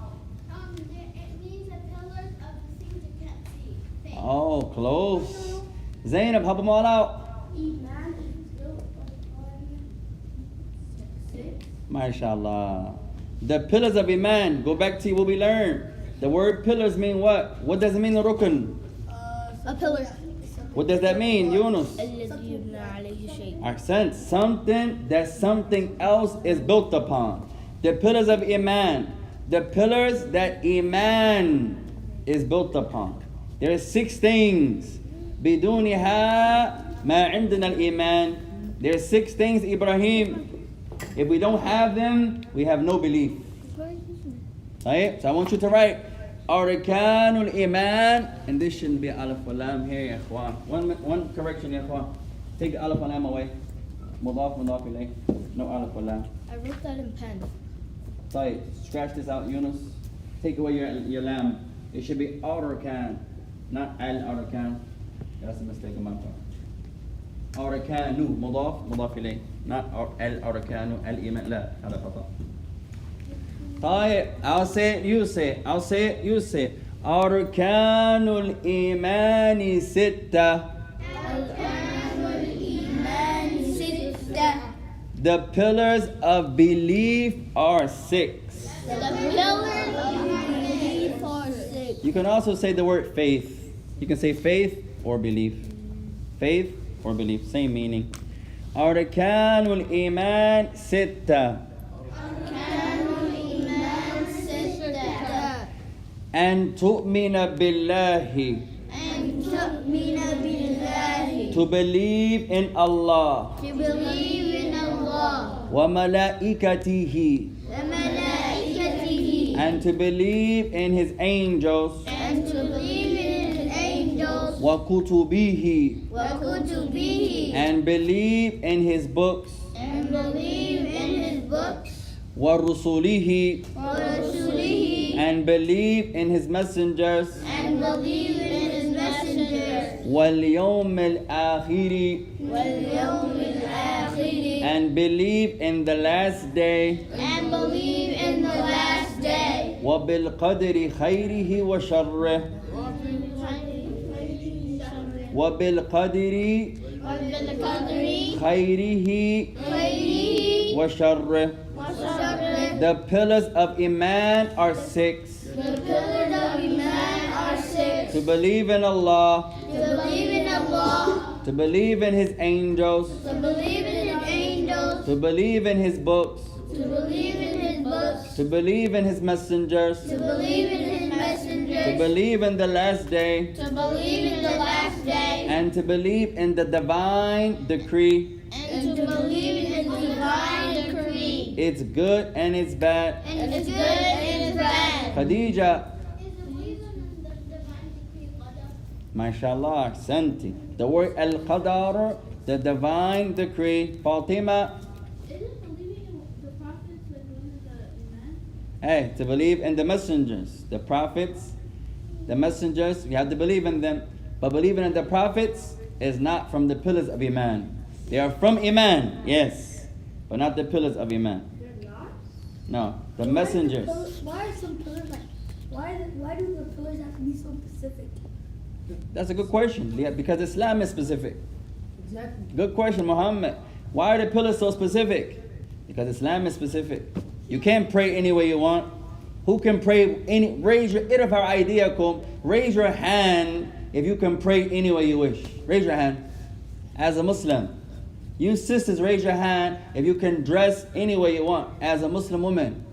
It means the pillars of the things you can't see. Faith. Oh, close. Zainab, help them all out. Iman is built upon 6. MashaAllah. The pillars of Iman. Go back to what we learned. The word pillars mean what? What does it mean, rukn? A pillar. What does that mean, Yunus? الذي يبنى عليه شيء. Accent. Something that something else is built upon. The pillars of Iman. The pillars that Iman is built upon. There are 6 things. بدونها ما عندنا الإيمان. There are 6 things, Ibrahim. If we don't have them, we have no belief. Right? So I want you to write Arkanul Iman, and this shouldn't be alif wa lam here, ya ikhwan. One correction, ya ikhwan. Take the alif wa lam away. Mudaf, mudaf ilayh. No alif wa lam. I wrote that in pen. Right, scratch this out, Yunus. Take away your lam. It should be Arkan, not al-Arkan. That's a mistake on my part. Arkanu, mudaf, mudaf ilayh. Not al-Arkanu, al-Iman. لا, هذا خطأ. طيب, I'll say it, you say it. I'll say it, you say it. أركان الإيمان ستة. The pillars of belief are 6. You can also say the word faith. You can say faith or belief. Faith or belief, same meaning. أركان الإيمان ستة. أن تؤمن بالله. To believe in Allah. وملائكته. And to believe in His angels. وكتبه. And believe in His books. ورسله. And believe in His messengers. واليوم الآخر. And believe in the last day. وبالقدر خيره وشره. وبالقدر خيره وشره. The pillars of Iman are 6. To believe in Allah. To believe in His angels. To believe in His books. To believe in His messengers. To believe in the last day. And to believe in the divine decree. It's good and it's bad. Khadija. MashaAllah, Santi. The word Al-Qadar, the divine decree. Fatima. Hey, to believe in the messengers, the prophets, the messengers, you have to believe in them. But believing in the prophets is not from the pillars of Iman. They are from Iman, yes, but not the pillars of Iman. They're not? No, the messengers. Why are some pillars like, why do the pillars have to be so specific? That's a good question. Yeah, because Islam is specific. Exactly. Good question, Muhammad. Why are the pillars so specific? Because Islam is specific. You can't pray any way you want. Who can pray raise your hand if you can pray any way you wish. Raise your hand. As a Muslim. You sisters, raise your hand if you can dress any way you want as a Muslim woman.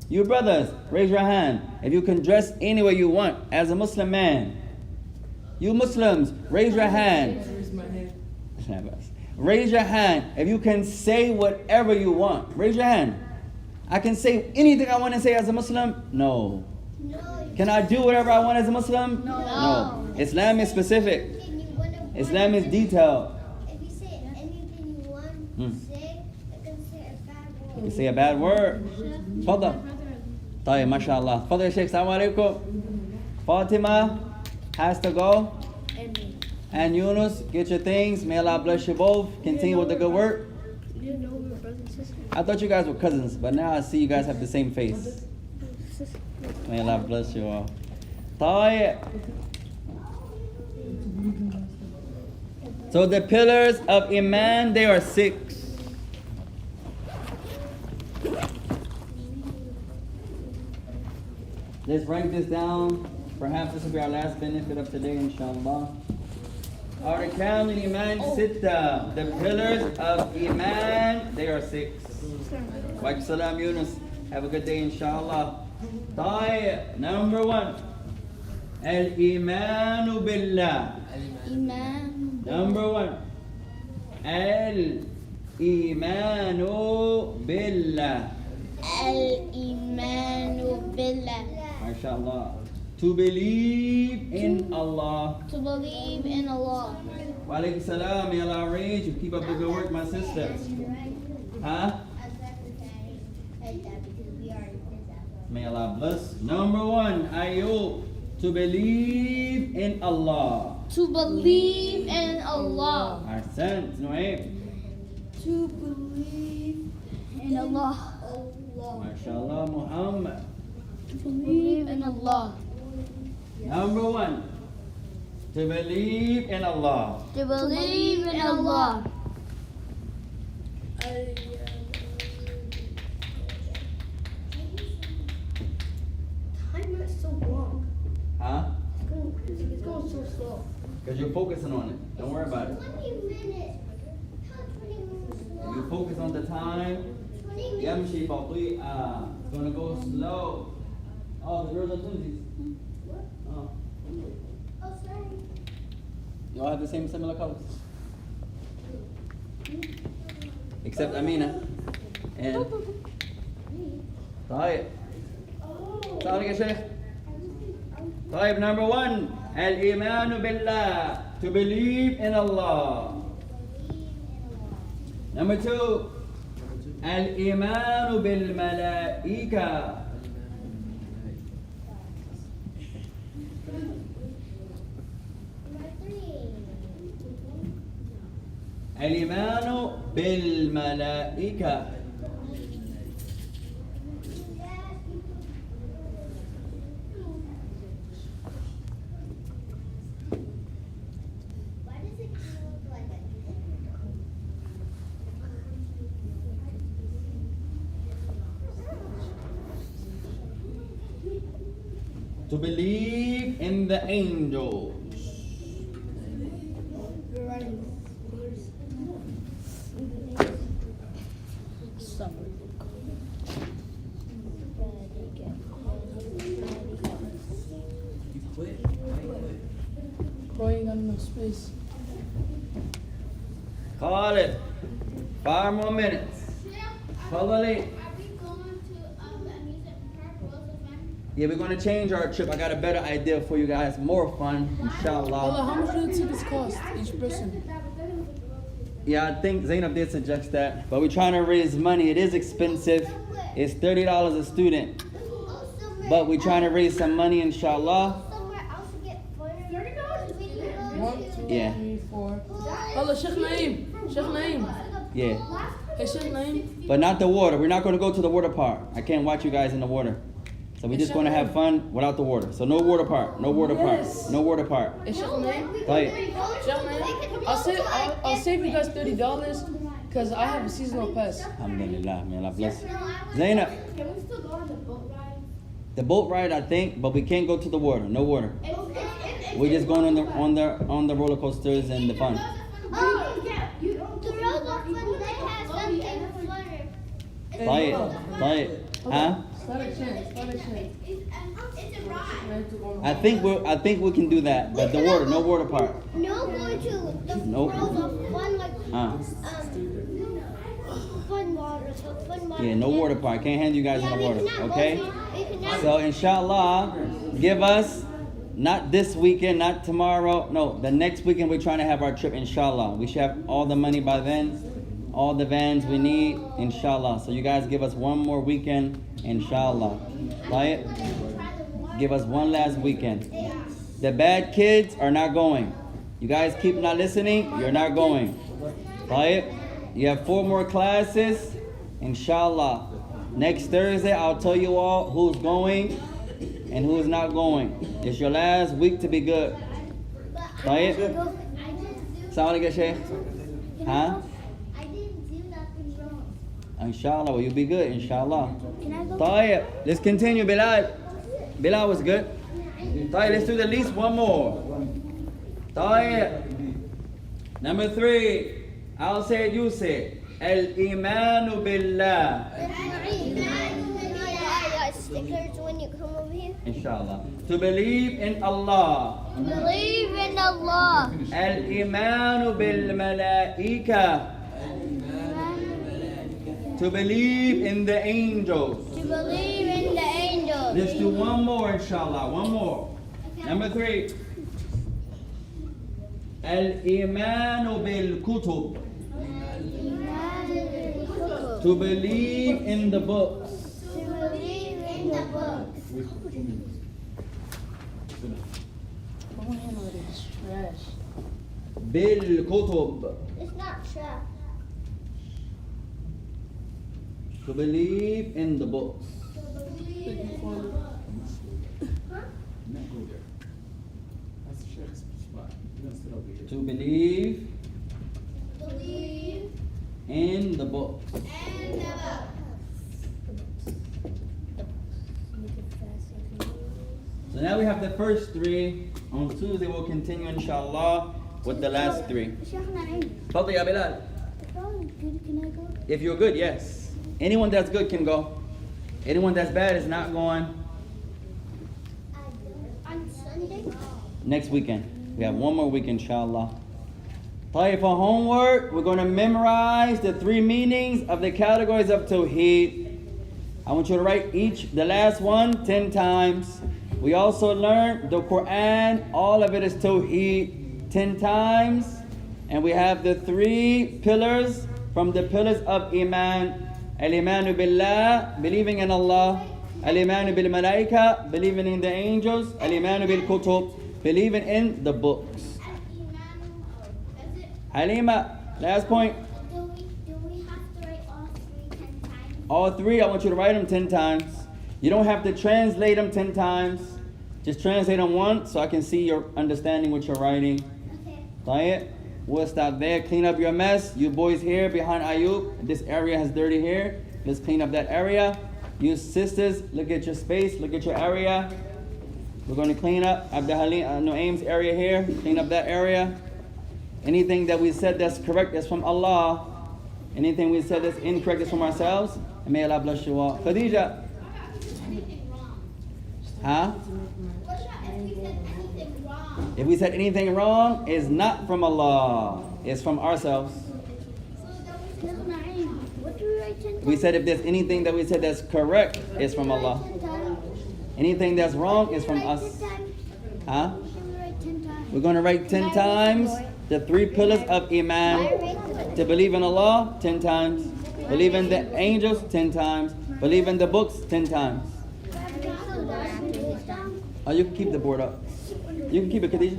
You brothers, raise your hand if you can dress any way you want as a Muslim man. You Muslims, raise your hand. Raise your hand if you can say whatever you want. Raise your hand. I can say anything I want to say as a Muslim? No. Can I do whatever I want as a Muslim? No. Islam is specific. Islam is detailed. If you say anything you want to say, you can say a bad word. You can say a bad word. Fadal. طيب, mashallah. Fadal, Shaykh. Assalamu alaikum. Fatima has to go. And Yunus, get your things. May Allah bless you both. Continue with the good work. You didn't know we were brothers and sisters? I thought you guys were cousins, but now I see you guys have the same face. May Allah bless you all. طيب. So the pillars of Iman, they are 6. Let's write this down. Perhaps this will be our last benefit of today, inshallah. Arkan al-Iman Sitta. The pillars of Iman, they are 6. Wa alaikum salam, Yunus. Have a good day, inshallah. طيب. Number 1. Al-Imanu Billah. Number 1. Al-Imanu Billah. Al-Imanu Billah. MashaAllah. To believe in Allah. To believe in Allah. Wa alaikum salam. May Allah arrange you. Keep up the good work, my sister. Huh? May Allah bless. Number 1. Ayub. To believe in Allah. To believe in Allah. Ahsan. Nuaib. To believe in Allah. MashaAllah, Muhammad. To believe in Allah. Number 1. To believe in Allah. To believe in Allah. Time is so long. Huh? It's going so slow. Because you're focusing on it. Don't worry about it. 20 minutes. How 20 minutes If you focus on the time, يمشي بطيئا. It's going to go slow. Oh, the girls are twinsies. Oh. Oh, sorry. Y'all have the same similar colors. Except Amina. And طيب. سؤالك يا شيخ. طيب, number 1. الإيمان بالله. To believe in Allah. Number 2. الإيمان بالملائكة. الإيمان بالملائكة. Why does it look like that? To believe in the angels. We're running. Bro, you ain't got enough space. Call it. 5 more minutes. Follow it. Are we going to the amusement park, Roosevelt? Yeah, we're going to change our trip. I got a better idea for you guys. More fun, Wallah, inshallah. how much do the tickets cost each person? Yeah, I think Zainab did suggest that. But we're trying to raise money. It is expensive. It's $30 a student. But we're trying to raise some money, inshallah. Somewhere else to get $30? We can go 1, 2, Yeah. 3, 4. Wallah, Sheikh Naeem. Sheikh Naeem. Yeah. Hey, Sheikh Naeem. But not the water. We're not going to go to the water park. I can't watch you guys in the water. So we're just going to have fun without the water. So no water park. No water park. No water park. Hey, Sheikh Naeem. Right. Sheikh Naeem. I'll save you guys $30 because I have a seasonal pass. Alhamdulillah, may Allah bless you. Zainab, Can we still go on the boat ride? the boat ride, I think, but we can't go to the water. No water. We're just going on the roller coasters and the fun. Oh, yeah. The roads are fun. They have something funner. Right. Huh? Start a chant. It's a ride. I think we can do that. But the water, no water park. No, going to the Nope. roads are fun, like fun water. So fun water. Yeah, no water park. Can't hand you guys in the we water. cannot go Okay? to- we cannot- So inshallah, give us not this weekend, not tomorrow. No, the next weekend we're trying to have our trip, inshallah. We should have all the money by then, all the vans we need, inshallah. So you guys give us one more weekend, inshallah. Right? Give us one last weekend. The bad kids are not going. You guys keep not listening, you're not going. Right? You have 4 more classes, inshallah. Next Thursday, I'll tell you all who's going and who's not going. It's your last week to be good. Right? Sound like a sheikh? Huh? I didn't do nothing wrong. Inshallah, well, you'll be good, inshallah. Can I go? طيب, let's continue, Bilal. Bilal was good. طيب, let's do at least one more. طيب. Number 3, I'll say it, you say it. Al-Imanu Billah. I got stickers when you come over here. Inshallah. To believe in Allah. Believe in Allah. Al-Imanu Bil-Malaika. To believe in the angels. To believe in the angels. Let's do one more, inshallah. One more. Number 3. Al-Imanu Bil-Kutub. To believe in the books. To believe in the books. I want to handle it. It's trash. Bil-Kutub. It's not trash. To believe in the books. Not go there. That's the Sheikh's spot. You're gonna sit over here. To believe Believe in the books. and never. So now we have the first three. On Tuesday we'll continue inshallah with the last three. Fadli ya Bilal. Can I go? If you're good, yes. Anyone that's good can go. Anyone that's bad is not going. On Sunday? Next weekend. We have one more week inshallah. For homework, we're going to memorize the three meanings of the categories of Tawheed. I want you to write the last one 10 times. We also learned the Quran, all of it is Tawheed 10 times. And we have the three pillars from the pillars of Iman. Al-Imanu Billah, believing in Allah. Al-Imanu Bil Malaika, believing in the angels. Al-Imanu Bil Kutub, believing in the books. Halima, last point. Do we have to write all three 10 times? All three, I want you to write them 10 times. You don't have to translate them 10 times. Just translate them once so I can see your understanding what you're writing. Okay. Tayyip, we'll stop there. Clean up your mess. You boys here behind Ayub, this area has dirty hair. Let's clean up that area. You sisters, look at your space, look at your area. We're going to clean up Abdul Halim, Nuaim's area here. Clean up that area. Anything that we said that's correct is from Allah. Anything we said that's incorrect is from ourselves. And may Allah bless you all. Khadija. Huh? If we said anything wrong, it's not from Allah. It's from ourselves. What do we write 10 times? We said if there's anything that we said that's correct, it's from Allah. Anything that's wrong is from us. Huh? We're going to write 10 times the three pillars of Iman. To believe in Allah 10 times. Believe in the angels 10 times. Believe in the books 10 times. Oh, you can keep the board up. You can keep it, Khadija.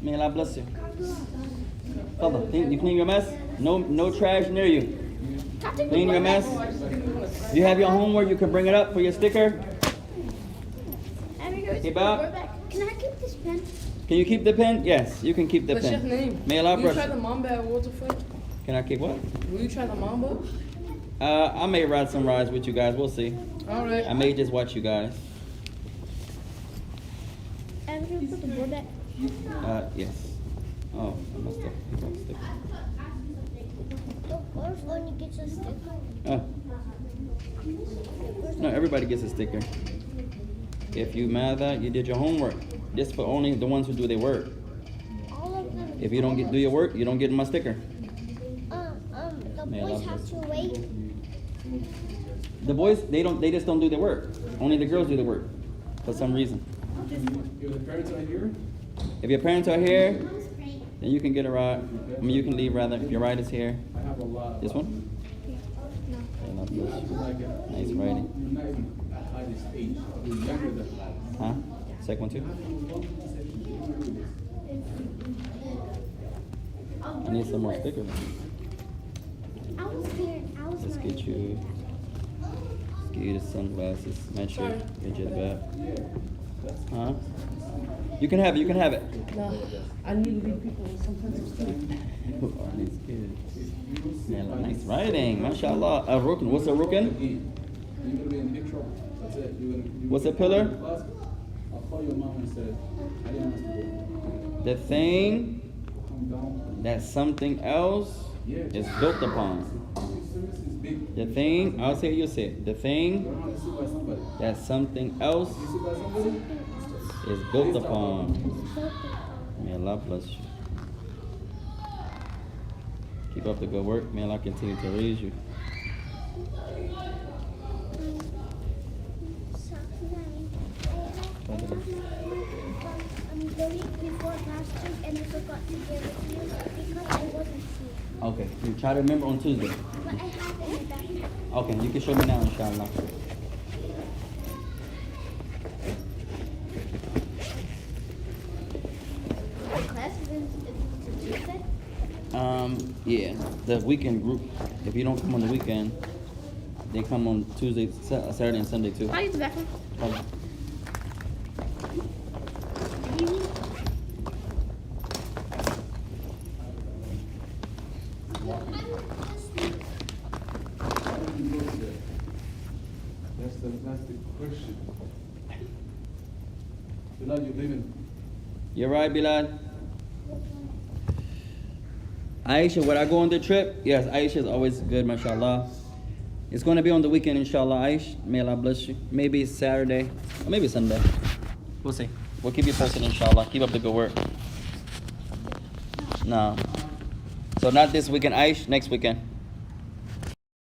May Allah bless you. Fadda, you clean your mess? No trash near you. Clean your mess. If you have your homework, you can bring it up for your sticker. Keep out. Can I keep this pen? Can you keep the pen? Yes, you can keep the What's your pen. name? May Allah Will you bless try you. the Mamba at Waterford? Can I keep what? Will you try the Mamba? I may ride some rides with you guys. We'll see. Alright. I may just watch you guys. I'm going to put the board back. Yes. Oh, I must have picked up the sticker. Or only gets a sticker. Oh. No, everybody gets a sticker. If you mad that, you did your homework. This for only the ones who do their work. All of them. If you don't do your work, you don't get my sticker. The May boys Allah have bless to wait. The boys, they just don't do their work. Only the girls do the work for some reason. If the parents are here, If your parents are here, then you can get a ride. I mean, you can leave rather if your ride is here. I have a lot. This one? May Allah bless you. Nice You're writing. not even at this age. You're younger than that. Huh? Second one too? I need some more stickers. Let's get you the sunglasses. Match your jilbab. Huh? You can have it. Nah, I need to read people sometimes it's good. Who are these kids? Man, nice writing. MashaAllah. A rukn. What's a rukn? You're gonna be in big trouble. That's it. What's a pillar? I'll call your mom and say, I didn't ask you. The thing Come down. that something else is built upon. Service is big. The thing, I'll say it, you say it. The You thing don't have to sit by somebody. that something else You sit by somebody? is built upon. May Allah bless you. Keep up the good work. May Allah continue to raise you. The week before last week, and I forgot to give it to you because I wasn't here. Okay, you try to remember on Tuesday. But I have it in the back. Okay, you can show me now, inshallah. Class is Tuesday? Yeah, the weekend group. If you don't come on the weekend, they come on Tuesday, Saturday, and Sunday too. I'll use the bathroom. Come. That's the question. Bilal, you leaving? You're right, Bilal. Aisha, would I go on the trip? Yes, Aisha is always good, mashallah. It's going to be on the weekend, inshallah, Aish. May Allah bless you. Maybe Saturday, or maybe Sunday. We'll see. We'll keep you posted, inshallah. Keep up the good work. No. So not this weekend, Aish, next weekend.